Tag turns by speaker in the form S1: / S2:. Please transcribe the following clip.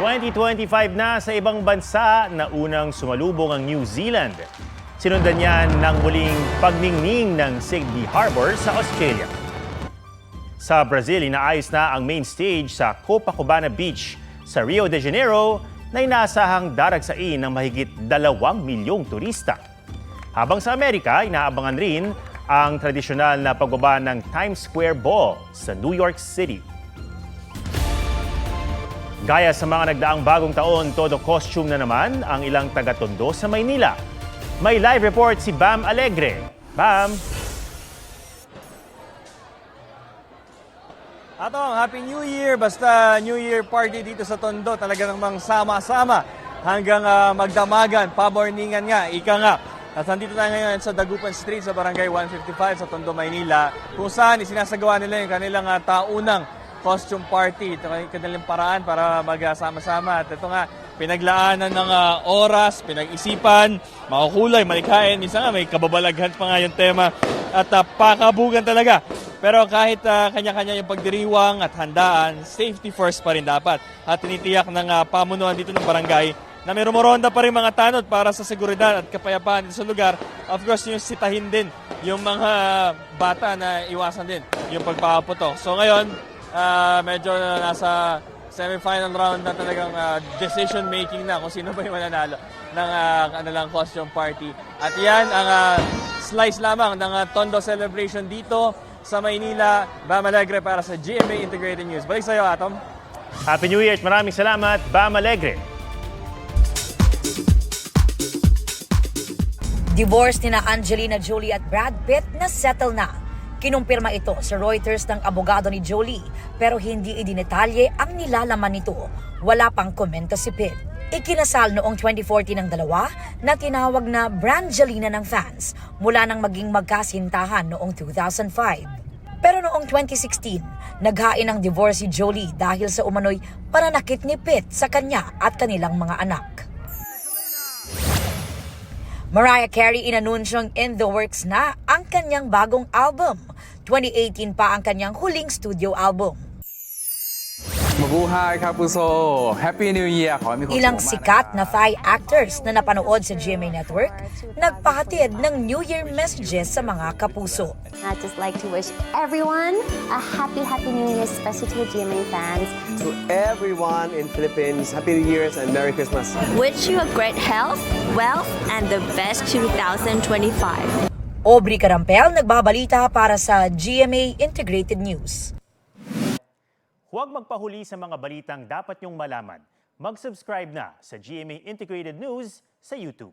S1: 2025 na sa ibang bansa na unang sumalubong ang New Zealand. Sinundan niyan ng muling pagningning ng Sydney Harbour sa Australia. Sa Brazil, inaayos na ang main stage sa Copacabana Beach sa Rio de Janeiro na inaasahang daragsain ng mahigit 2 milyong turista. Habang sa Amerika, inaabangan rin ang tradisyonal na pagbaba ng Times Square Ball sa New York City. Gaya sa mga nagdaang bagong taon, todo costume na naman ang ilang taga-Tondo sa Maynila. May live report si Bam Alegre. Bam!
S2: Atong, Happy New Year! Basta New Year party dito sa Tondo, talaga namang sama-sama hanggang magdamagan, pamorningan nga, ika nga. At nandito tayo ngayon sa Dagupan Street sa Barangay 155 sa Tondo, Maynila, kung saan isinasagawa nila yung kanilang taunang costume party. Ito yung kanilang paraan para magsama-sama. At ito nga, pinaglaanan ng oras, pinag-isipan, makukulay, malikhain. Minsan nga may kababalaghan pa nga yung tema at pakabugan talaga. Pero kahit kanya-kanya yung pagdiriwang at handaan, safety first pa rin dapat. At tinitiyak ng pamunuan dito ng barangay na may rumoronda pa rin mga tanod para sa seguridad at kapayapaan dito sa lugar. Of course, yung sitahin din yung mga bata na iwasan din yung pagpapaputok. So ngayon, medyo nasa semi-final round na talagang decision making na kung sino ba yung mananalo ng kanilang costume party. At yan ang slice lamang ng Tondo celebration dito sa Maynila. Bam Alegre para sa GMA Integrated News. Balik sa iyo, Atom.
S1: Happy New Year at maraming salamat, Bam Alegre.
S3: Divorce nina Angelina Jolie at Brad Pitt na settle na. Kinumpirma ito sa Reuters ng abogado ni Jolie pero hindi idinetalye ang nilalaman nito. Wala pang komento si Pitt. Ikinasal noong 2014 ng dalawa na tinawag na Brangelina ng fans mula nang maging magkasintahan noong 2005. Pero noong 2016, naghain ng divorce si Jolie dahil sa umano'y pananakit ni Pitt sa kanya at kanilang mga anak. Mariah Carey inanunsyong in the works na ang kanyang bagong album. 2018 pa ang kanyang huling studio album.
S4: Mabuhay Kapuso! Happy New Year!
S3: Ilang sikat na Thai actors na napanood sa GMA Network nagpahatid ng New Year messages sa mga kapuso.
S5: I'd just like to wish everyone a happy New Year, especially to the GMA fans.
S6: To everyone in Philippines, Happy New Year's and Merry Christmas.
S7: Wish you a great health, wealth, and the best 2025.
S3: Aubrey Carampel nagbabalita para sa GMA Integrated News.
S1: Huwag magpahuli sa mga balitang dapat niyong malaman. Mag-subscribe na sa GMA Integrated News sa YouTube.